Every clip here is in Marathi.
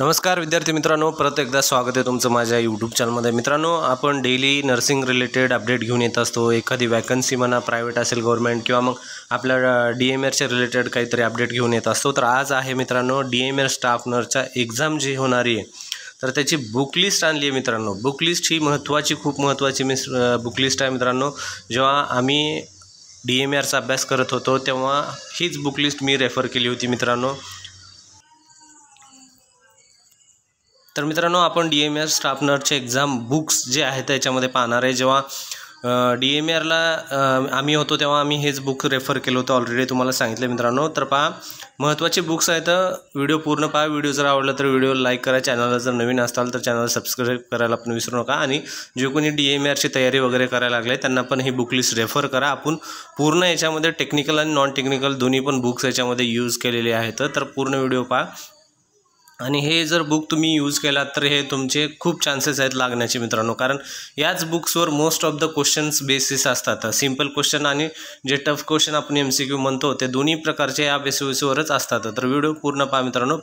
नमस्कार विद्यार्थी मित्रांनो, परत एकदा स्वागत आहे तुमचं माझ्या यूट्यूब चॅनलमध्ये। मित्रांनो, आपण डेली नर्सिंग रिलेटेड अपडेट घेऊन येत असतो। एखादी वॅकन्सी म्हणा, प्रायव्हेट असेल गव्हर्नमेंट किंवा मग आपल्या DMRच्या रिलेटेड काहीतरी अपडेट घेऊन येत असतो। तर आज आहे मित्रांनो DMR स्टाफ नर्सचा एक्झाम जी होणारी आहे, तर त्याची बुक लिस्ट आणली आहे मित्रांनो। बुक लिस्ट ही खूप महत्त्वाची बुक लिस्ट आहे मित्रांनो। जेव्हा आम्ही DMRचा अभ्यास करत होतो तेव्हा हीच बुक लिस्ट मी रेफर केली होती मित्रांनो। तर मित्रांनो, आपण DMR स्टाफ नर्सचे एक्झाम बुक्स जे आहेत त्याच्यामध्ये पाहणार आहे। जेव्हा DMRला आम्ही होतो तेव्हा आम्ही हेच बुक रेफर केलं होतं, ऑलरेडी तुम्हाला सांगितलं मित्रांनो। तर पहा, महत्त्वाचे बुक्स आहेत, व्हिडिओ पूर्ण पहा। व्हिडिओ जर आवडला तर व्हिडिओला लाईक करा, चॅनलला जर नवीन असाल तर चॅनलला सबस्क्राईब करायला पण विसरू नका। आणि जे कोणी DMRची तयारी वगैरे करायला लागले त्यांना पण ही बुक लिस्ट रेफर करा। आपण पूर्ण याच्यामध्ये टेक्निकल आणि नॉन टेक्निकल दोन्ही पण बुक्स याच्यामध्ये यूज केलेले आहेत, तर पूर्ण व्हिडिओ पहा। आणि हे जर बुक तुम्ही यूज केलात तर हे तुमचे खूप चान्सेस आहेत लागण्याचे मित्रांनो, कारण याच बुक्सवर most of the questions basis असतात। सिंपल क्वेश्चन आणि जे टफ क्वेश्चन आपण MCQ म्हणतो ते दोन्ही प्रकारचे या बेसिसवरच असतात। तर व्हिडिओ पूर्ण पहा मित्रांनो।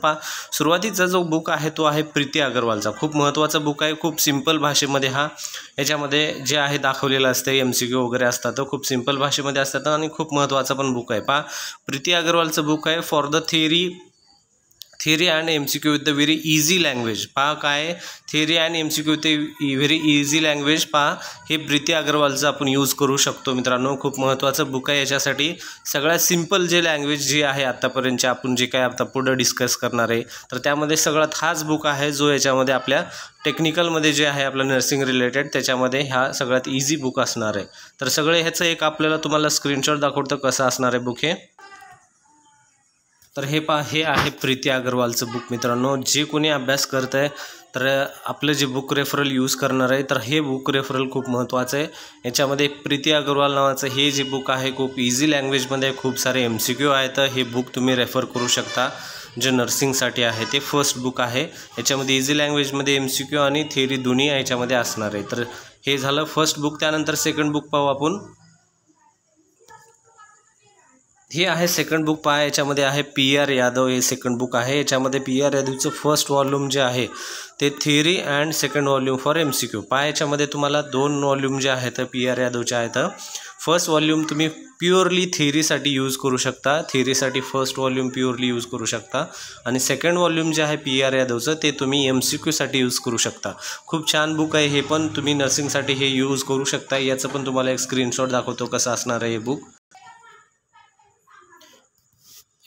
सुरुवातीचा जो बुक आहे तो आहे प्रीती अग्रवालचा। खूप महत्त्वाचा बुक आहे, खूप सिंपल भाषेमध्ये याच्यामध्ये जे आहे दाखवलेलं असते, MCQ वगैरे असतात, खूप सिंपल भाषेमध्ये असतात आणि खूप महत्त्वाचा पण बुक आहे। पहा, प्रीती अग्रवालचं बुक आहे for the theory and MCQ with the very easy language. पहा काय, theory and MCQ with very easy language. पहा, हे प्रीती अग्रवालचं आपण यूज करू शकतो मित्रांनो। खूप महत्त्वाचं बुक आहे। याच्यासाठी सगळ्यात सिंपल जे लँग्वेज जी आहे आत्तापर्यंतचे आपण जे काय आता पुढं डिस्कस करणार आहे, तर त्यामध्ये सगळ्यात हाच बुक आहे जो याच्यामध्ये आपल्या टेक्निकलमध्ये जे आहे आपलं नर्सिंग रिलेटेड त्याच्यामध्ये हा सगळ्यात इझी बुक असणार आहे। तर सगळे ह्याचं एक आपल्याला तुम्हाला स्क्रीनशॉट दाखवतो कसं असणार आहे बुक हे। तर हे पहा, हे आहे प्रीती अग्रवालचं बुक मित्रांनो। जे कोणी अभ्यास करत आहे तर आपलं जे बुक रेफरल यूज करणार आहे, तर हे बुक रेफरल खूप महत्त्वाचं आहे। याच्यामध्ये प्रीती अग्रवाल नावाचं हे जे बुक आहे खूप इझी लँग्वेजमध्ये खूप सारे MCQ आहेत। हे बुक तुम्ही रेफर करू शकता, जे नर्सिंगसाठी आहे ते फर्स्ट बुक आहे। याच्यामध्ये इझी लँग्वेजमध्ये MCQ आणि थिअरी दोन्ही याच्यामध्ये असणार आहे। तर हे झालं फर्स्ट बुक। त्यानंतर सेकंड बुक पाहू आपण। हे आहे सेकंड बुक। पहा, याच्यामध्ये आहे PR यादव, हे सेकंड बुक आहे। याच्यामध्ये PR यादवचं फर्स्ट वॉल्यूम जे आहे ते theory and second volume for MCQ। पहा, याच्यामध्ये तुम्हाला 2 वॉल्यूम जे आहेत PR यादवचे आहेत। फर्स्ट वॉल्यूम तुम्ही प्युअरली थिअरीसाठी यूज करू शकता, थिअरीसाठी फर्स्ट वॉल्यूम प्युअरली यूज करू शकता। आणि सेकंड वॉल्यूम जे आहे PR यादवचं ते तुम्ही MCQसाठी यूज करू शकता। खूप छान बुक आहे, हे पण तुम्ही नर्सिंगसाठी हे यूज करू शकता। याचं पण तुम्हाला एक स्क्रीनशॉट दाखवतो कसं असणार आहे हे बुक।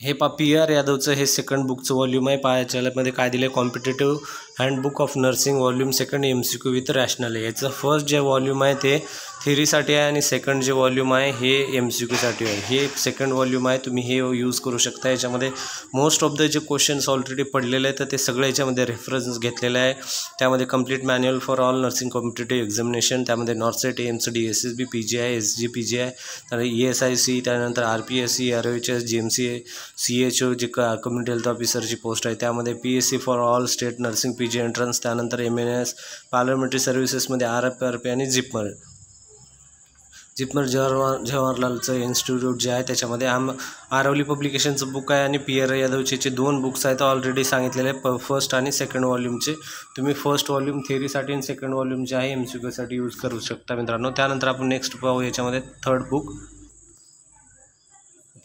हे पहा, PR यादवचं हे सेकंड बुकचं वॉल्यूम आहे। पहा, याच्यामध्ये काय दिलं आहे, competitive handbook of nursing volume second MCQ with rational आहे। याचं फर्स्ट जे वॉल्यूम आहे ते थिअरीसाठी आहे आणि सेकंड जे वॉल्यूम आहे हे MCQसाठी आहे। हे सेकंड वॉल्यूम आहे, तुम्ही हे यूज करू शकता। याच्यामध्ये मोस्ट ऑफ द जे क्वेश्चन्स ऑलरेडी पडलेले आहेत तर ते सगळे याच्यामध्ये रेफरन्स घेतलेले आहे। त्यामध्ये complete manual for all nursing competitive examination, त्यामध्ये नॉर्सेट, AIMSD, SSB, PGI, SG PGI, तर ESIC, त्यानंतर RPSC, ROHS, GMC, CHO जे कम्युनिटी हेल्थ ऑफिसरची पोस्ट आहे, त्यामध्ये PSC for all state nursing PG entrance, त्यानंतर MNS, पार्लमेंटरी सर्व्हिसेसमध्ये RFRP आणि जिपमर जवाहरलालचं इन्स्टिट्यूट जे आहे त्याच्यामध्ये आरवली पब्लिकेशनचं बुक आहे। आणि PR यादवचे 2 बुक्स आहेत ऑलरेडी सांगितलेले, फर्स्ट आणि सेकंड वॉल्यूमचे। तुम्ही फर्स्ट वॉल्यूम थिअरीसाठी आणि सेकंड वॉल्यूम जे आहे MCQसाठी यूज करू शकता मित्रांनो। त्यानंतर आपण नेक्स्ट पाहू याच्यामध्ये थर्ड बुक।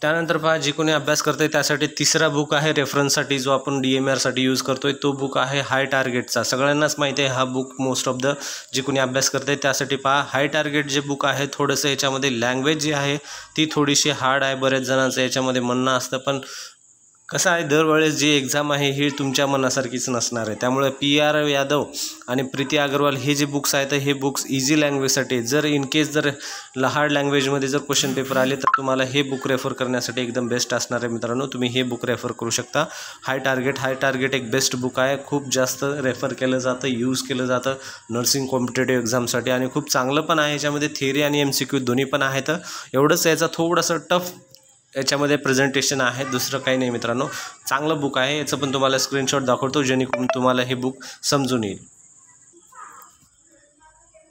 त्यानंतर पहा, जे कोणी अभ्यास करते त्यासाठी तिसरा बुक आहे रेफरन्ससाठी जो आपण DMRसाठी यूज करतोय, तो बुक आहे हाय टार्गेटचा। सगळ्यांनाच माहिती आहे हा बुक, मोस्ट ऑफ द जे कोणी अभ्यास करते त्यासाठी। पहा, हाय टार्गेट जे बुक आहे थोडंसं याच्यामध्ये लँग्वेज जी आहे ती थोडीशी हार्ड आहे, बरेच जणांचं याच्यामध्ये म्हणणं असतं। पण कसं आहे, दरवेळेस जी एक्झाम आहे ही तुमच्या मनासारखीच नसणार आहे। त्यामुळे PR यादव आणि प्रीती अग्रवाल हे जे बुक्स आहेत हे बुक्स इझी लँग्वेजसाठी, जर इन केस जर हार्ड लँग्वेजमध्ये जर क्वेश्चन पेपर आले तर तुम्हाला हे बुक रेफर करण्यासाठी एकदम बेस्ट असणार आहे मित्रांनो। तुम्ही हे बुक रेफर करू शकता। हाय टार्गेट एक बेस्ट बुक आहे, खूप जास्त रेफर केलं जातं, यूज केलं जातं नर्सिंग कॉम्पिटेटिव्ह एक्झामसाठी आणि खूप चांगलं पण आहे। याच्यामध्ये थिअरी आणि MCQ दोन्ही पण आहेत। एवढंच याचा थोडंसं टफ याच्यामध्ये प्रेझेंटेशन आहे, दुसरं काही नाही मित्रांनो। चांगलं बुक आहे, याचं पण तुम्हाला स्क्रीनशॉट दाखवतो जेणेकरून तुम्हाला हे बुक समजून येईल।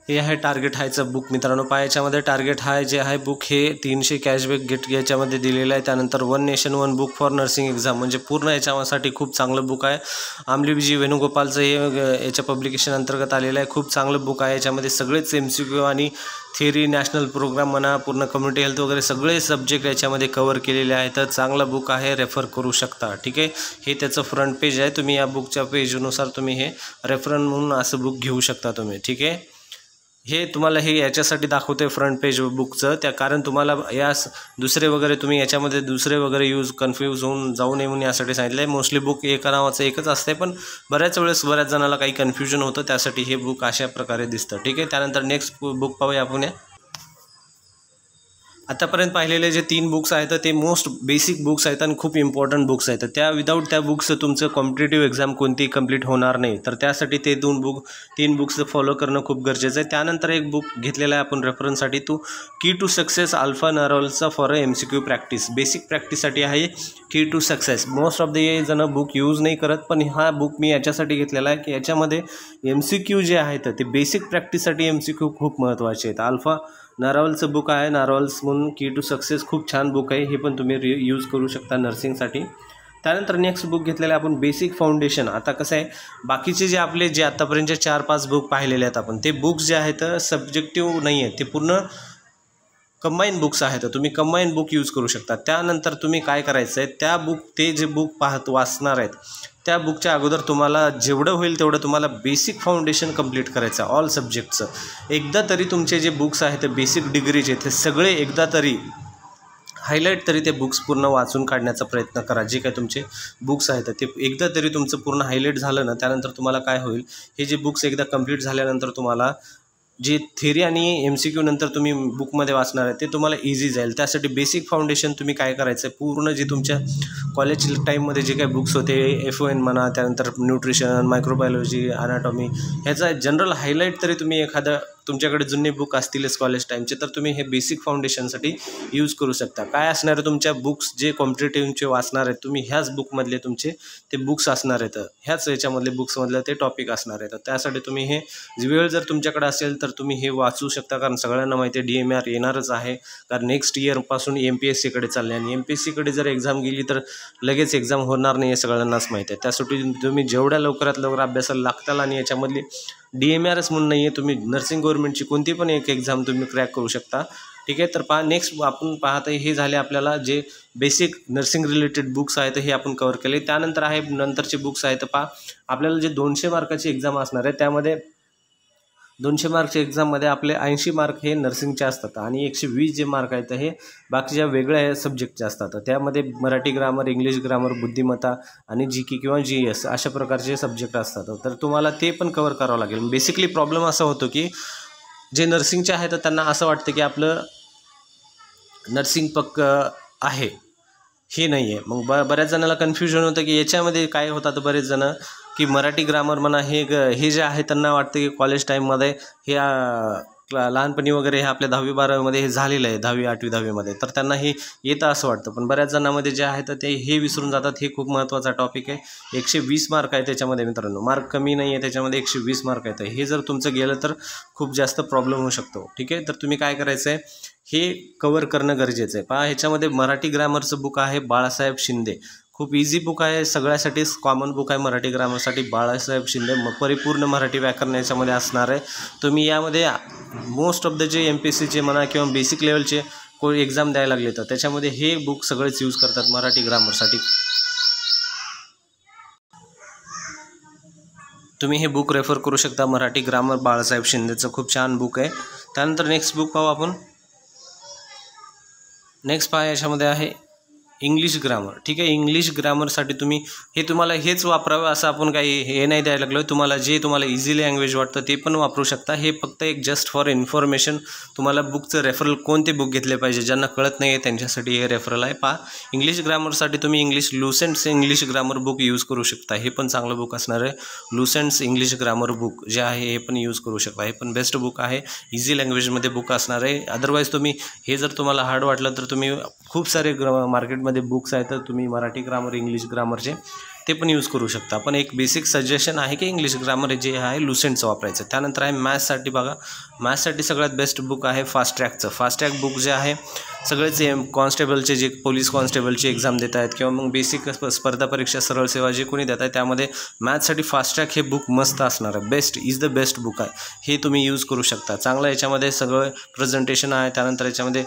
हे आहे टार्गेट हायचं बुक मित्रांनो. याच्यामध्ये टार्गेट हाय जे आहे बुक हे 300 कॅशबॅक गेट याच्यामध्ये दिलेलं आहे. त्यानंतर one nation one book for nursing exam म्हणजे पूर्ण याच्यासाठी खूप चांगलं बुक आहे. आमलीजी वेणुगोपालचं हे याच्या पब्लिकेशन अंतर्गत आलेलं आहे. खूप चांगलं बुक आहे. याच्यामध्ये सगळेच MCQ आणि थिअरी, नॅशनल प्रोग्राम म्हणा, पूर्ण कम्युनिटी हेल्थ वगैरे सगळे सब्जेक्ट याच्यामध्ये कव्हर केलेले आहेत. तर चांगला बुक आहे, रेफर करू शकता. ठीक आहे, हे त्याचं फ्रंट पेज आहे. तुम्ही या बुकच्या पेजनुसार तुम्ही हे रेफरन्स म्हणून असं बुक घेऊ शकता तुम्ही. ठीक आहे, हे तुम्हाला हे याच्यासाठी दाखवते फ्रंट पेज बुकचं, त्या कारण तुम्हाला या दुसरे वगैरे तुम्ही याच्यामध्ये दुसरे वगैरे कन्फ्यूज होऊन जाऊ नये म्हणून यासाठी सांगितलं आहे. मोस्टली बुक एका नावाचं एकच असते, पण बऱ्याच वेळेस बऱ्याच जणाला काही कन्फ्युजन होतं, त्यासाठी हे बुक अशा प्रकारे दिसतं. ठीक आहे, त्यानंतर नेक्स्ट बुक पाहूया आपण. आतापर्यंत पाहिलेले जे 3 बुक्स आहेत ते मोस्ट बेसिक बुक्स आहेत आणि खूप इम्पॉर्टंट बुक्स आहेत. विदाऊट त्या बुक्स तुमचं कॉम्पिटेटिव्ह एक्झाम कोणती कंप्लीट होणार नाही. तर त्यासाठी ते 3 बुक्स फॉलो करणं खूप गरजेचं आहे. त्यानंतर एक बुक घेतलेला आहे आपण रेफरन्ससाठी, तो की टू सक्सेस अल्फा नरवलचा फॉर MCQ प्रॅक्टिस. बेसिक प्रॅक्टिससाठी आहे key to success. Most of the जण बुक यूज नाही करत, पण हा बुक मी याच्यासाठी घेतलेला आहे की याच्यामध्ये MCQ जे आहेत ते बेसिक प्रॅक्टिससाठी MCQ खूप महत्त्वाचे आहेत. अल्फा नारावलचं बुक आहे, नारावल्स म्हणून की टू सक्सेस. खूप छान बुक आहे, हे पण तुम्ही यूज करू शकता नर्सिंगसाठी. त्यानंतर नेक्स्ट बुक घेतलेलं आहे आपण बेसिक फाउंडेशन. आता कसं आहे, बाकीचे जे आपले जे आत्तापर्यंतचे 4-5 बुक पाहिलेले आहेत आपण, ते बुक्स जे आहेत सब्जेक्टिव्ह नाही आहेत, ते पूर्ण कंबाईन बुक्स आहेत. तुम्ही कंबाईन बुक यूज करू शकता. त्यानंतर तुम्ही काय करायचं आहे, ते जे बुक वाचणार आहेत त्या बुकच्या अगोदर तुम्हाला जेवढं होईल तेवढं तुम्हाला बेसिक फाउंडेशन कंप्लीट करायचं आहे ऑल सब्जेक्टचं. एकदा तरी तुमचे जे बुक्स आहेत बेसिक डिग्रीचे ते सगळे एकदा तरी हायलाईट तरी ते बुक्स पूर्ण वाचून काढण्याचा प्रयत्न करा. जे काय तुमचे बुक्स आहेत ते एकदा तरी तुमचं पूर्ण हायलाईट झालं ना, त्यानंतर तुम्हाला काय होईल, हे जे बुक्स एकदा कंप्लीट झाल्यानंतर तुम्हाला जे थिअरी आणि MCQ नंतर तुम्ही बुकमध्ये वाचणार आहे ते तुम्हाला इझी जाईल. त्यासाठी बेसिक फाउंडेशन तुम्ही काय करायचं आहे, पूर्ण जे तुमच्या कॉलेज टाईममध्ये जे काही बुक्स होते, FON म्हणा, त्यानंतर न्यूट्रिशन, मायक्रोबायोलॉजी, अनाटॉमी, ह्याचा जनरल हायलाईट तरी तुम्ही एखादं तुमच्याकडे जुने बुक असतीलच कॉलेज टाईमचे, तर तुम्ही हे बेसिक फाउंडेशनसाठी यूज करू शकता. काय असणार आहे, तुमच्या बुक्स जे कॉम्पिटेटिव्हचे वाचणार आहेत तुम्ही, ह्याच बुकमधले तुमचे ते बुक्स असणार आहेत, ह्याच याच्यामधले बुक्समधले ते टॉपिक असणार आहेत. त्यासाठी तुम्ही हे वेळ जर तुमच्याकडे असेल तर तुम्ही हे वाचू शकता. कारण सगळ्यांना माहिती आहे DMR येणारच आहे, कारण नेक्स्ट इयरपासून MPSCकडे चालले आणि MPSCकडे जर एक्झाम गेली तर लगेच एक्झाम होणार नाही, हे सगळ्यांनाच माहिती आहे. त्यासाठी तुम्ही जेवढ्या लवकरात लवकर अभ्यासाला लागताल आणि याच्यामधली DMRच म्हणून नाही आहे, तुम्ही नर्सिंग गव्हर्नमेंटची कोणती पण एक एक्झाम तुम्ही क्रॅक करू शकता. ठीक आहे, तर नेक्स्ट आपण पाहत आहे, हे झाले आपल्याला जे बेसिक नर्सिंग रिलेटेड बुक्स आहेत हे आपण कव्हर केले. त्यानंतर आहे नंतरचे बुक्स आहेत. आपल्याला जे 200 मार्काची एक्झाम असणार आहे, त्यामध्ये 200 मार्कच्या एक्झाममध्ये आपले 80 मार्क हे नर्सिंगचे असतात आणि 120 जे मार्क आहेत हे बाकीच्या वेगळ्या सब्जेक्टचे असतात. त्यामध्ये मराठी ग्रामर, इंग्लिश ग्रामर, बुद्धिमत्ता आणि GK किंवा GS अशा प्रकारचे सब्जेक्ट असतात. तर तुम्हाला ते पण कव्हर करावं लागेल. बेसिकली प्रॉब्लेम असा होतो की जे नर्सिंगचे आहेत त्यांना असं वाटतं की आपलं नर्सिंग पक्क आहे, हे नाही आहे. मग बऱ्याच जणाला कन्फ्युजन होतं की याच्यामध्ये काय होतात. बरेच जणं की मराठी ग्रामर म्हणा, हे जे आहे त्यांना वाटतं की कॉलेज टाईममध्ये हे लहानपणी वगैरे हे आपल्या 10वी-12वीमध्ये हे झालेलं आहे, 10वी, 8वी, 10वीमध्ये, तर त्यांना हे येतं असं वाटतं. पण बऱ्याच जणांमध्ये जे आहे तर ते हे विसरून जातात. हे खूप महत्त्वाचा टॉपिक आहे. 120 मार्क आहे त्याच्यामध्ये मित्रांनो, मार्क कमी नाही आहे त्याच्यामध्ये, 120 मार्क आहेत. हे जर तुमचं गेलं तर खूप जास्त प्रॉब्लेम होऊ शकतो. ठीक आहे, तर तुम्ही काय करायचं आहे, हे कव्हर करणं गरजेचं आहे. ह्याच्यामध्ये मराठी ग्रामरचं बुक आहे बाळासाहेब शिंदे. खूप इझी बुक आहे, सगळ्यासाठीच कॉमन बुक आहे मराठी ग्रामरसाठी. बाळासाहेब शिंदे परिपूर्ण मराठी व्याकरण याच्यामध्ये असणार आहे. तुम्ही यामध्ये मोस्ट ऑफ द जे MPSCचे म्हणा किंवा बेसिक लेवलचे कोणी एक्झाम द्यायला लागले तर त्याच्यामध्ये हे बुक सगळेच यूज करतात मराठी ग्रामरसाठी. तुम्ही हे बुक रेफर करू शकता. मराठी ग्रामर बाळासाहेब शिंदेचं खूप छान बुक आहे. त्यानंतर नेक्स्ट बुक पाहू आपण. नेक्स्ट याच्यामध्ये आहे इंग्लिश ग्रामर. ठीक आहे, इंग्लिश ग्रामरसाठी तुम्हाला हेच वापरावं असं आपण काही हे नाही द्यायला लागलो. तुम्हाला इझी लँग्वेज वाटतं ते पण वापरू शकता. हे फक्त एक जस्ट फॉर इन्फॉर्मेशन, तुम्हाला बुकचं रेफरल कोणते बुक घेतले पाहिजे ज्यांना कळत नाही आहे त्यांच्यासाठी हे रेफरल आहे. इंग्लिश ग्रामरसाठी तुम्ही लुसेंट्स इंग्लिश ग्रामर बुक यूज करू शकता. हे पण चांगलं बुक असणार आहे. लुसेंट्स इंग्लिश ग्रामर बुक जे आहे हे पण यूज करू शकता. हे पण बेस्ट बुक आहे, इझी लँग्वेजमध्ये बुक असणार आहे. अदरवाईज हे जर तुम्हाला हार्ड वाटलं तर तुम्ही खूप सारे मार्केटमध्ये बुक्स आहेत, तर तुम्ही मराठी ग्रामर, इंग्लिश ग्रामरचे ते पण यूज करू शकता. पण एक बेसिक सजेशन आहे की इंग्लिश ग्रामर जे आहे लुसेंटचं वापरायचं. त्यानंतर आहे मॅथ्ससाठी. बघा मॅथ्ससाठी सगळ्यात बेस्ट बुक आहे फास्ट ट्रॅकचं. फास्ट ट्रॅक बुक जे आहे सगळेच कॉन्स्टेबलचे जे पोलीस कॉन्स्टेबलची एक्झाम देत आहेत किंवा मग बेसिक स्पर्धा परीक्षा सरळ सेवा जे कोणी देत आहे त्यामध्ये मॅथ्ससाठी फास्ट ट्रॅक हे बुक मस्त असणार आहे. Best is the best book आहे. हे तुम्ही यूज करू शकता. चांगलं याच्यामध्ये सगळं प्रेझेंटेशन आहे. त्यानंतर याच्यामध्ये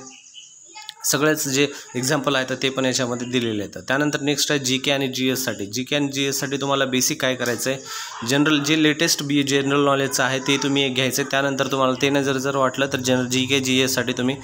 सगळेच जे एक्झाम्पल आहेत ते पण याच्यामध्ये दिलेले आहेत. त्यानंतर नेक्स्ट आहे GK आणि GSसाठी. GK आणि GSसाठी तुम्हाला बेसिक काय करायचं आहे, जनरल जे लेटेस्ट जनरल नॉलेजचं आहे ते तुम्ही एक घ्यायचं आहे. त्यानंतर तुम्हाला ते नाही जर वाटलं तर GK GSसाठी तुम्ही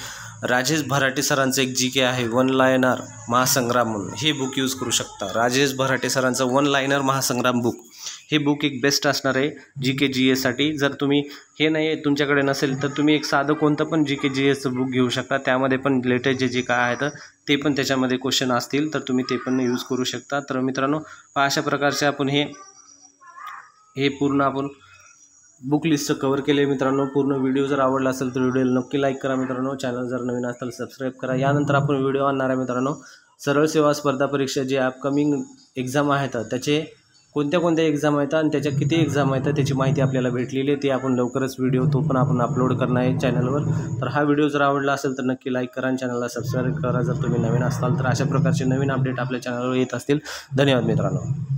राजेश भराटे सरांचं एक GK आहे वन लायनर महासंग्राम म्हणून, हे बुक यूज करू शकता. राजेश भराटे सरांचं वन लायनर महासंग्राम बुक हे बुक एक बेस्ट असणार आहे GK GSसाठी. जर तुम्ही हे नाही तुमच्याकडे नसेल तर तुम्ही एक साधं कोणतं पण GK GSचं बुक घेऊ शकता. त्यामध्ये पण लेटेस्ट जे काय आहेत ते पण त्याच्यामध्ये क्वेश्चन असतील तर तुम्ही ते पण यूज करू शकता. तर मित्रांनो अशा प्रकारचे आपण हे पूर्ण आपण बुक लिस्ट कवर केले. मित्रांनो पूर्ण व्हिडिओ जर आवडला असेल तर व्हिडिओला नक्की लाईक करा. मित्रांनो चॅनल जर नवीन असेल सबस्क्राईब करा. यानंतर आपण व्हिडिओ आणणार आहे मित्रांनो सरळ सेवा स्पर्धा परीक्षा जे अपकमिंग एक्झाम आहेत त्याचे कोणत्या एक्झाम आहेत आणि त्याच्या किती एक्झाम आहेत त्याची माहिती आपल्याला भेटलेली आहे. ती आपण लवकरच व्हिडिओ तो पण आपण अपलोड करणार आहे चॅनलवर. तर हा व्हिडिओ जर आवडला असेल तर नक्की लाईक करा आणि चॅनलला सबस्क्राईब करा जर तुम्ही नवीन असाल तर. अशा प्रकारचे नवीन अपडेट आपल्या चॅनलवर येत असतील. धन्यवाद मित्रांनो.